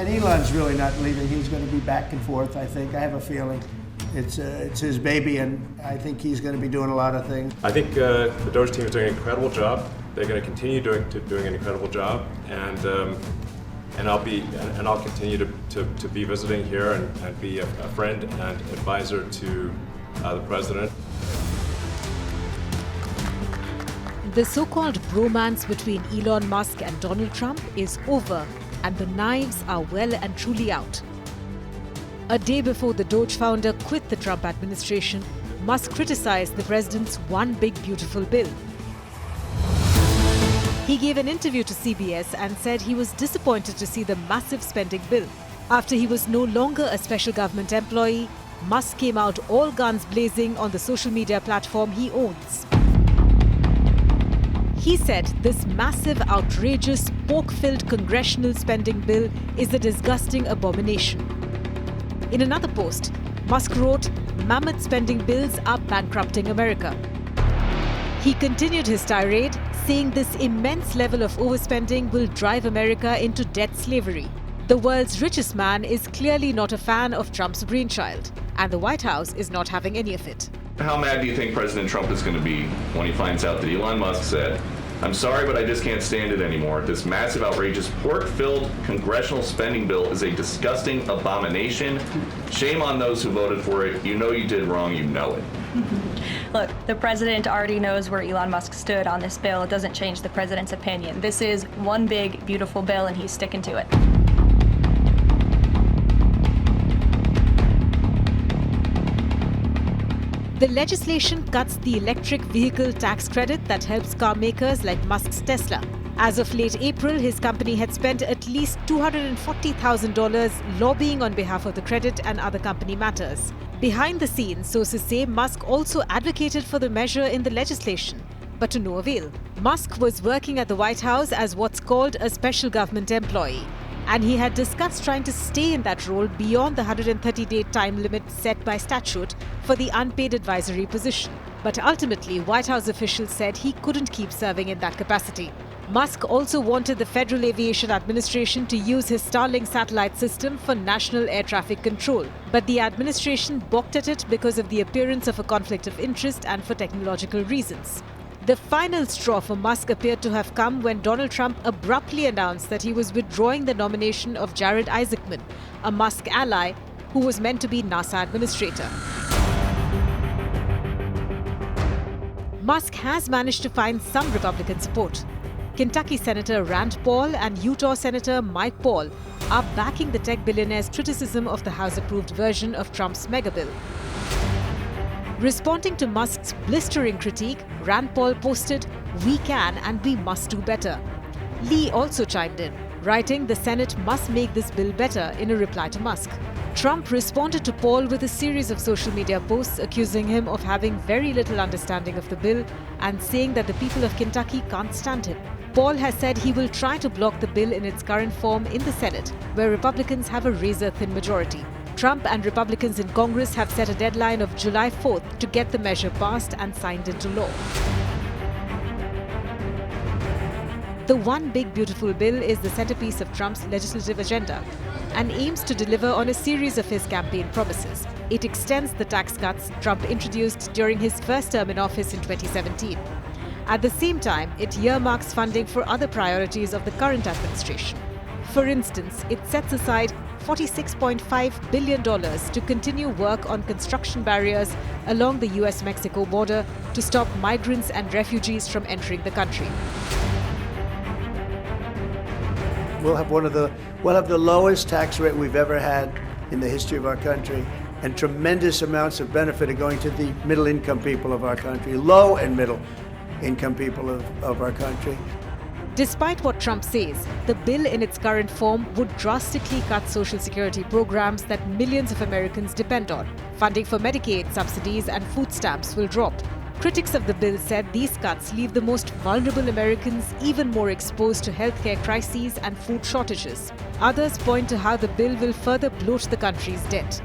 And Elon's really not leaving. He's going to be back and forth, I think. I have a feeling. It's his baby, and I think he's going to be doing a lot of things. I think the Doge team is doing an incredible job. They're going to continue doing an incredible job, and I'll continue to be visiting here and be a friend and advisor to the president. The so-called bromance between Elon Musk and Donald Trump is over, and the knives are well and truly out. A day before the Doge founder quit the Trump administration, Musk criticized the president's One Big Beautiful Bill. He gave an interview to CBS and said he was disappointed to see the massive spending bill. After he was no longer a special government employee, Musk came out all guns blazing on the social media platform he owns. He said this massive, outrageous, pork-filled congressional spending bill is a disgusting abomination. In another post, Musk wrote, "Mammoth spending bills are bankrupting America." He continued his tirade, saying this immense level of overspending will drive America into debt slavery. The world's richest man is clearly not a fan of Trump's brainchild, and the White House is not having any of it. How mad do you think President Trump is going to be when he finds out that Elon Musk said, "I'm sorry, but I just can't stand it anymore. This massive, outrageous, pork-filled congressional spending bill is a disgusting abomination. Shame on those who voted for it. You know you did wrong. You know it." Look, the president already knows where Elon Musk stood on this bill. It doesn't change the president's opinion. This is one big, beautiful bill, and he's sticking to it. The legislation cuts the electric vehicle tax credit that helps car makers like Musk's Tesla. As of late April, his company had spent at least $240,000 lobbying on behalf of the credit and other company matters. Behind the scenes, sources say Musk also advocated for the measure in the legislation, but to no avail. Musk was working at the White House as what's called a special government employee, and he had discussed trying to stay in that role beyond the 130-day time limit set by statute for the unpaid advisory position. But ultimately, White House officials said he couldn't keep serving in that capacity. Musk also wanted the Federal Aviation Administration to use his Starlink satellite system for national air traffic control, but the administration balked at it because of the appearance of a conflict of interest and for technological reasons. The final straw for Musk appeared to have come when Donald Trump abruptly announced that he was withdrawing the nomination of Jared Isaacman, a Musk ally who was meant to be NASA administrator. Musk has managed to find some Republican support. Kentucky Senator Rand Paul and Utah Senator Mike Paul are backing the tech billionaire's criticism of the House-approved version of Trump's mega bill. Responding to Musk's blistering critique, Rand Paul posted, "We can and we must do better." Lee also chimed in, writing the Senate must make this bill better in a reply to Musk. Trump responded to Paul with a series of social media posts accusing him of having very little understanding of the bill and saying that the people of Kentucky can't stand him. Paul has said he will try to block the bill in its current form in the Senate, where Republicans have a razor-thin majority. Trump and Republicans in Congress have set a deadline of July 4th to get the measure passed and signed into law. The One Big Beautiful Bill is the centerpiece of Trump's legislative agenda and aims to deliver on a series of his campaign promises. It extends the tax cuts Trump introduced during his first term in office in 2017. At the same time, it earmarks funding for other priorities of the current administration. For instance, it sets aside $46.5 billion to continue work on construction barriers along the US-Mexico border to stop migrants and refugees from entering the country. We'll have the lowest tax rate we've ever had in the history of our country, and tremendous amounts of benefit are going to the middle-income people of our country, low and middle-income people of our country. Despite what Trump says, the bill in its current form would drastically cut Social Security programs that millions of Americans depend on. Funding for Medicaid, subsidies, and food stamps will drop. Critics of the bill said these cuts leave the most vulnerable Americans even more exposed to healthcare crises and food shortages. Others point to how the bill will further bloat the country's debt.